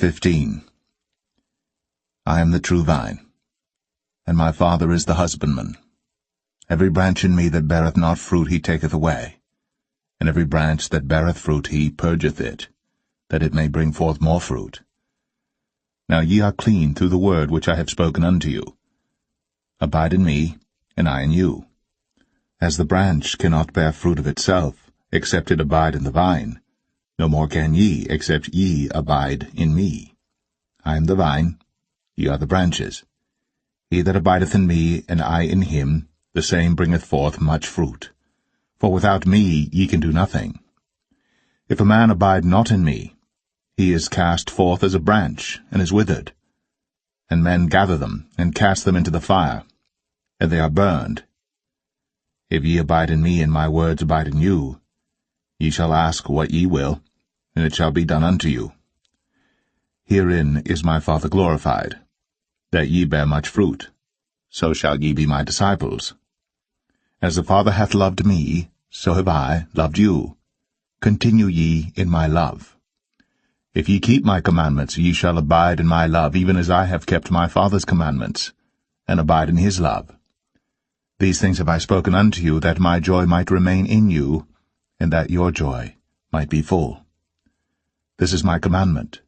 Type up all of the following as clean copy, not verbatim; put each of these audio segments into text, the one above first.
15. I am the true vine, and my Father is the husbandman. Every branch in me that beareth not fruit he taketh away, and every branch that beareth fruit he purgeth it, that it may bring forth more fruit. Now ye are clean through the word which I have spoken unto you. Abide in me, and I in you. As the branch cannot bear fruit of itself, except it abide in the vine, no more can ye, except ye abide in me. I am the vine, ye are the branches. He that abideth in me, and I in him, the same bringeth forth much fruit. For without me ye can do nothing. If a man abide not in me, he is cast forth as a branch, and is withered. And men gather them, and cast them into the fire, and they are burned. If ye abide in me, and my words abide in you, ye shall ask what ye will, and it shall be done unto you. Herein is my Father glorified, that ye bear much fruit, so shall ye be my disciples. As the Father hath loved me, so have I loved you. Continue ye in my love. If ye keep my commandments, ye shall abide in my love, even as I have kept my Father's commandments, and abide in his love. These things have I spoken unto you, that my joy might remain in you, and that your joy might be full. This is my commandment,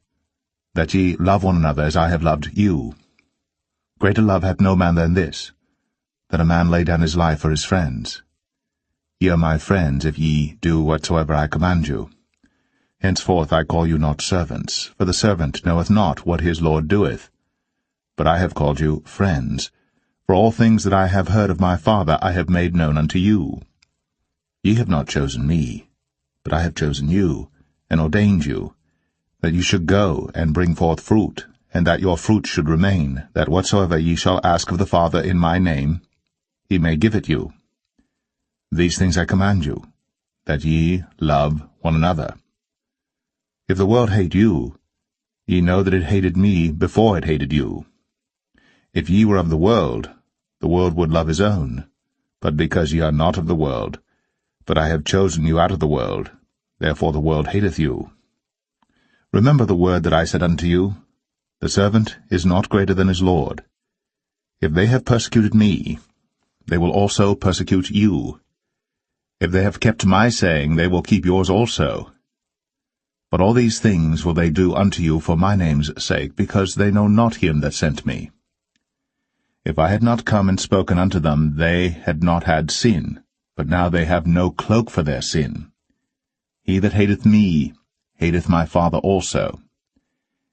that ye love one another as I have loved you. Greater love hath no man than this, that a man lay down his life for his friends. Ye are my friends, if ye do whatsoever I command you. Henceforth I call you not servants, for the servant knoweth not what his Lord doeth. But I have called you friends, for all things that I have heard of my Father I have made known unto you. Ye have not chosen me, but I have chosen you, and ordained you, that ye should go and bring forth fruit, and that your fruit should remain, that whatsoever ye shall ask of the Father in my name, he may give it you. These things I command you, that ye love one another. If the world hate you, ye know that it hated me before it hated you. If ye were of the world would love his own. But because ye are not of the world, but I have chosen you out of the world, therefore the world hateth you. Remember the word that I said unto you, the servant is not greater than his Lord. If they have persecuted me, they will also persecute you. If they have kept my saying, they will keep yours also. But all these things will they do unto you for my name's sake, because they know not him that sent me. If I had not come and spoken unto them, they had not had sin, but now they have no cloak for their sin. He that hateth me hateth my Father also.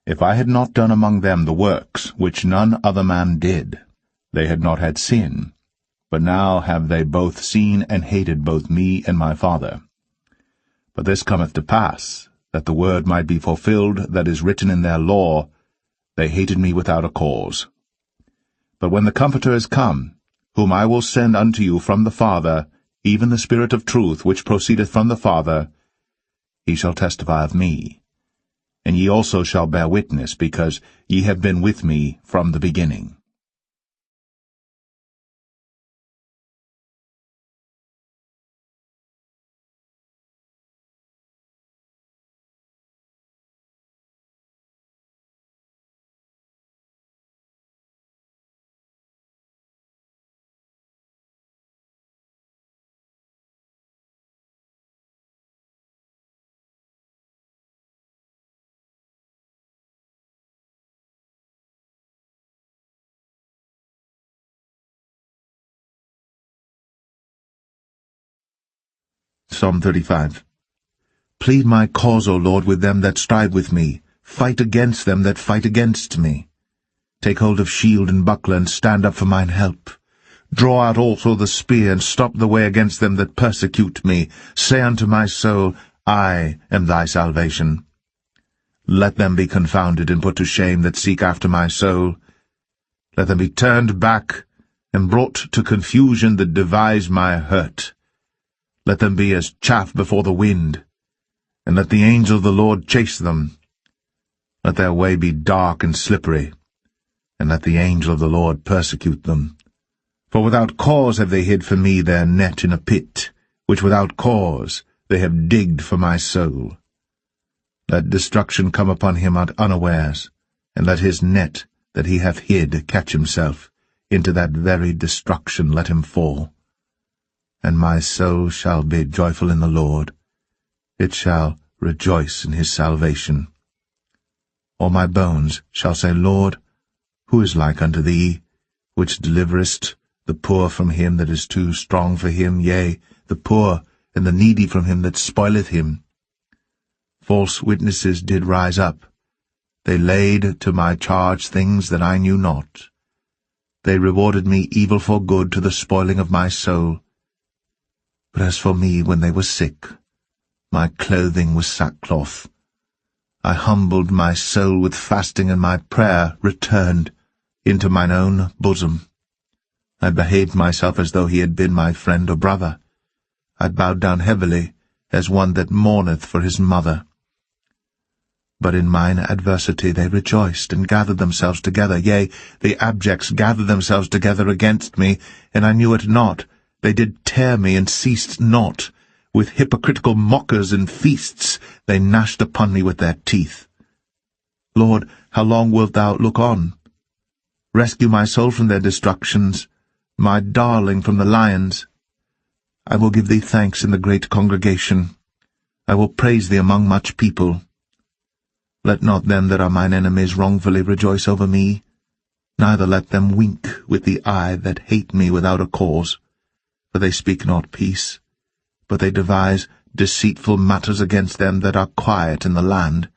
If I had not done among them the works which none other man did, they had not had sin, but now have they both seen and hated both me and my Father. But this cometh to pass, that the word might be fulfilled that is written in their law, they hated me without a cause. But when the Comforter is come, whom I will send unto you from the Father, even the Spirit of truth, which proceedeth from the Father, he shall testify of me. And ye also shall bear witness, because ye have been with me from the beginning. Psalm 35. Plead my cause, O Lord, with them that strive with me. Fight against them that fight against me. Take hold of shield and buckler, and stand up for mine help. Draw out also the spear, and stop the way against them that persecute me. Say unto my soul, I am thy salvation. Let them be confounded and put to shame that seek after my soul. Let them be turned back and brought to confusion that devise my hurt. Let them be as chaff before the wind, and let the angel of the Lord chase them. Let their way be dark and slippery, and let the angel of the Lord persecute them. For without cause have they hid for me their net in a pit, which without cause they have digged for my soul. Let destruction come upon him at unawares, and let his net that he hath hid catch himself. Into that very destruction let him fall. And my soul shall be joyful in the Lord. It shall rejoice in his salvation. All my bones shall say, Lord, who is like unto thee, which deliverest the poor from him that is too strong for him, yea, the poor and the needy from him that spoileth him? False witnesses did rise up. They laid to my charge things that I knew not. They rewarded me evil for good to the spoiling of my soul. But as for me, when they were sick, my clothing was sackcloth. I humbled my soul with fasting, and my prayer returned into mine own bosom. I behaved myself as though he had been my friend or brother. I bowed down heavily, as one that mourneth for his mother. But in mine adversity they rejoiced, and gathered themselves together. Yea, the abjects gathered themselves together against me, and I knew it not. They did tear me, and ceased not. With hypocritical mockers and feasts they gnashed upon me with their teeth. Lord, how long wilt thou look on? Rescue my soul from their destructions, my darling from the lions. I will give thee thanks in the great congregation. I will praise thee among much people. Let not them that are mine enemies wrongfully rejoice over me, neither let them wink with the eye that hate me without a cause. For they speak not peace, but they devise deceitful matters against them that are quiet in the land.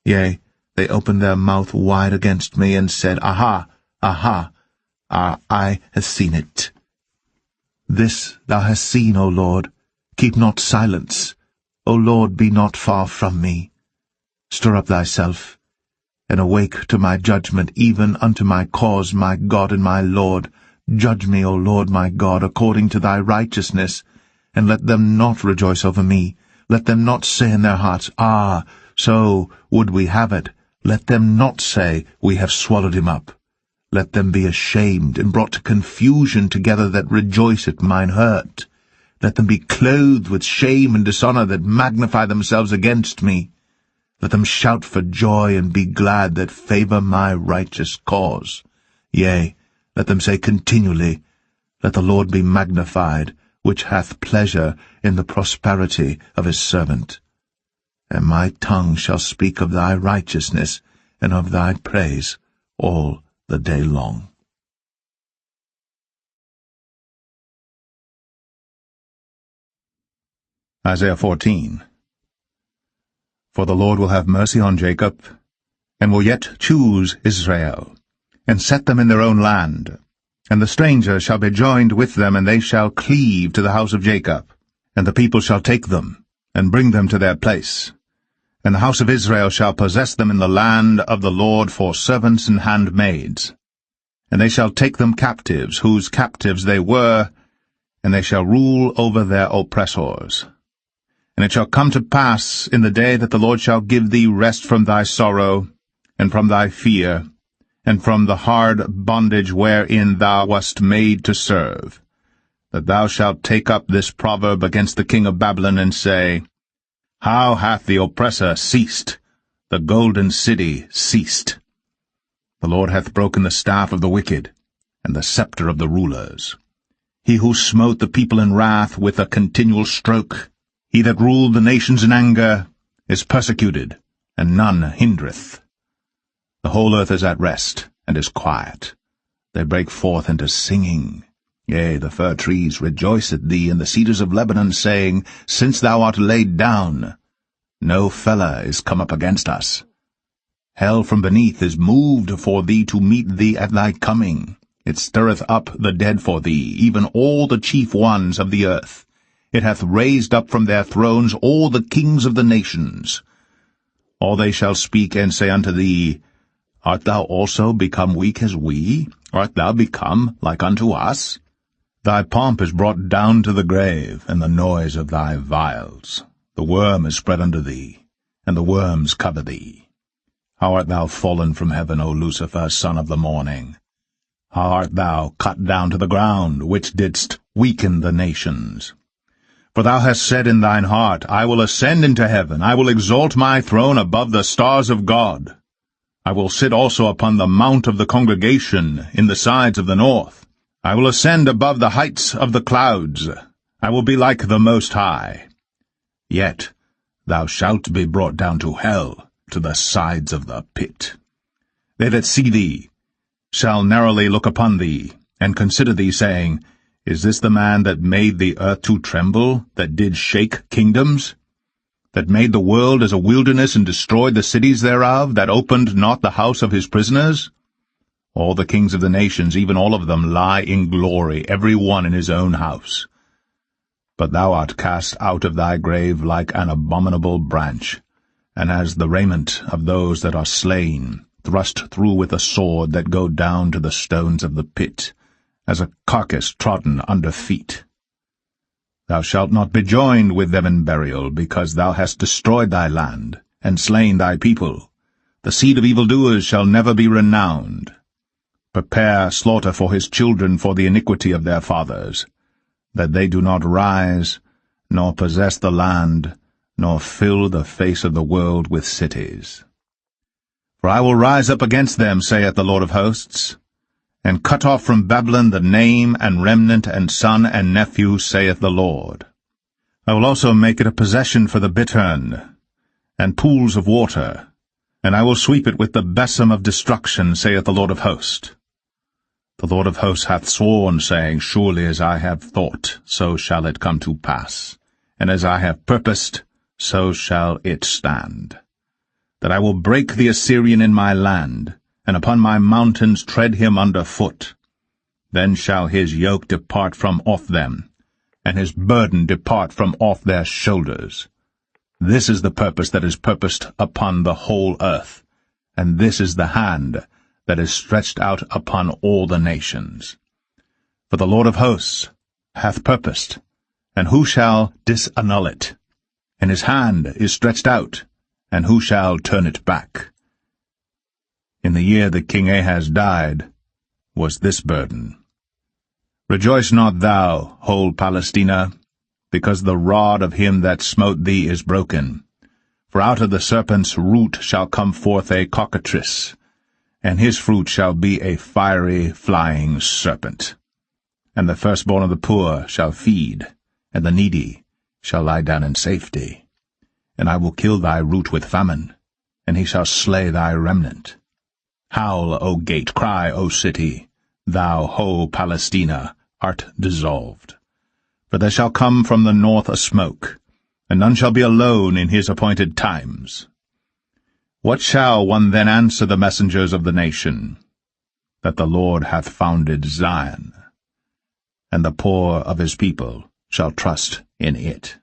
Yea, they opened their mouth wide against me, and said, Aha, aha, our eye hath seen it. This thou hast seen, O Lord. Keep not silence. O Lord, be not far from me. Stir up thyself, and awake to my judgment, even unto my cause, my God and my Lord. Judge me, O Lord my God, according to thy righteousness, and let them not rejoice over me. Let them not say in their hearts, Ah, so would we have it. Let them not say, We have swallowed him up. Let them be ashamed and brought to confusion together that rejoice at mine hurt. Let them be clothed with shame and dishonour that magnify themselves against me. Let them shout for joy and be glad that favour my righteous cause. Yea, let them say continually, Let the Lord be magnified, which hath pleasure in the prosperity of his servant. And my tongue shall speak of thy righteousness and of thy praise all the day long. Isaiah 14. For the Lord will have mercy on Jacob, and will yet choose Israel, and set them in their own land. And the stranger shall be joined with them, and they shall cleave to the house of Jacob. And the people shall take them, and bring them to their place. And the house of Israel shall possess them in the land of the Lord for servants and handmaids. And they shall take them captives, whose captives they were, and they shall rule over their oppressors. And it shall come to pass in the day that the Lord shall give thee rest from thy sorrow, and from thy fear, and from the hard bondage wherein thou wast made to serve, that thou shalt take up this proverb against the king of Babylon, and say, How hath the oppressor ceased, the golden city ceased? The Lord hath broken the staff of the wicked, and the scepter of the rulers. He who smote the people in wrath with a continual stroke, he that ruled the nations in anger, is persecuted, and none hindereth. The whole earth is at rest, and is quiet. They break forth into singing. Yea, the fir trees rejoice at thee, and the cedars of Lebanon, saying, Since thou art laid down, no feller is come up against us. Hell from beneath is moved for thee to meet thee at thy coming. It stirreth up the dead for thee, even all the chief ones of the earth. It hath raised up from their thrones all the kings of the nations. All they shall speak and say unto thee, Art thou also become weak as we? Art thou become like unto us? Thy pomp is brought down to the grave, and the noise of thy viols. The worm is spread under thee, and the worms cover thee. How art thou fallen from heaven, O Lucifer, son of the morning? How art thou cut down to the ground, which didst weaken the nations? For thou hast said in thine heart, I will ascend into heaven, I will exalt my throne above the stars of God. I will sit also upon the mount of the congregation in the sides of the north. I will ascend above the heights of the clouds. I will be like the Most High. Yet thou shalt be brought down to hell, to the sides of the pit. They that see thee shall narrowly look upon thee, and consider thee, saying, Is this the man that made the earth to tremble, that did shake kingdoms? That made the world as a wilderness, and destroyed the cities thereof, that opened not the house of his prisoners? All the kings of the nations, even all of them, lie in glory, every one in his own house. But thou art cast out of thy grave like an abominable branch, and as the raiment of those that are slain, thrust through with a sword, that go down to the stones of the pit, as a carcass trodden under feet. Thou shalt not be joined with them in burial, because thou hast destroyed thy land, and slain thy people. The seed of evildoers shall never be renowned. Prepare slaughter for his children for the iniquity of their fathers, that they do not rise, nor possess the land, nor fill the face of the world with cities. For I will rise up against them, saith the Lord of hosts, and cut off from Babylon the name and remnant and son and nephew, saith the Lord. I will also make it a possession for the bittern, and pools of water, and I will sweep it with the besom of destruction, saith the Lord of hosts. The Lord of hosts hath sworn, saying, Surely as I have thought, so shall it come to pass, and as I have purposed, so shall it stand. That I will break the Assyrian in my land, and upon my mountains tread him under foot. Then shall his yoke depart from off them, and his burden depart from off their shoulders. This is the purpose that is purposed upon the whole earth, and this is the hand that is stretched out upon all the nations. For the Lord of hosts hath purposed, and who shall disannul it? And his hand is stretched out, and who shall turn it back? In the year that King Ahaz died was this burden. Rejoice not thou, whole Palestina, because the rod of him that smote thee is broken. For out of the serpent's root shall come forth a cockatrice, and his fruit shall be a fiery flying serpent. And the firstborn of the poor shall feed, and the needy shall lie down in safety. And I will kill thy root with famine, and he shall slay thy remnant. Howl, O gate, cry, O city, thou, whole Palestina, art dissolved. For there shall come from the north a smoke, and none shall be alone in his appointed times. What shall one then answer the messengers of the nation? That the Lord hath founded Zion, and the poor of his people shall trust in it.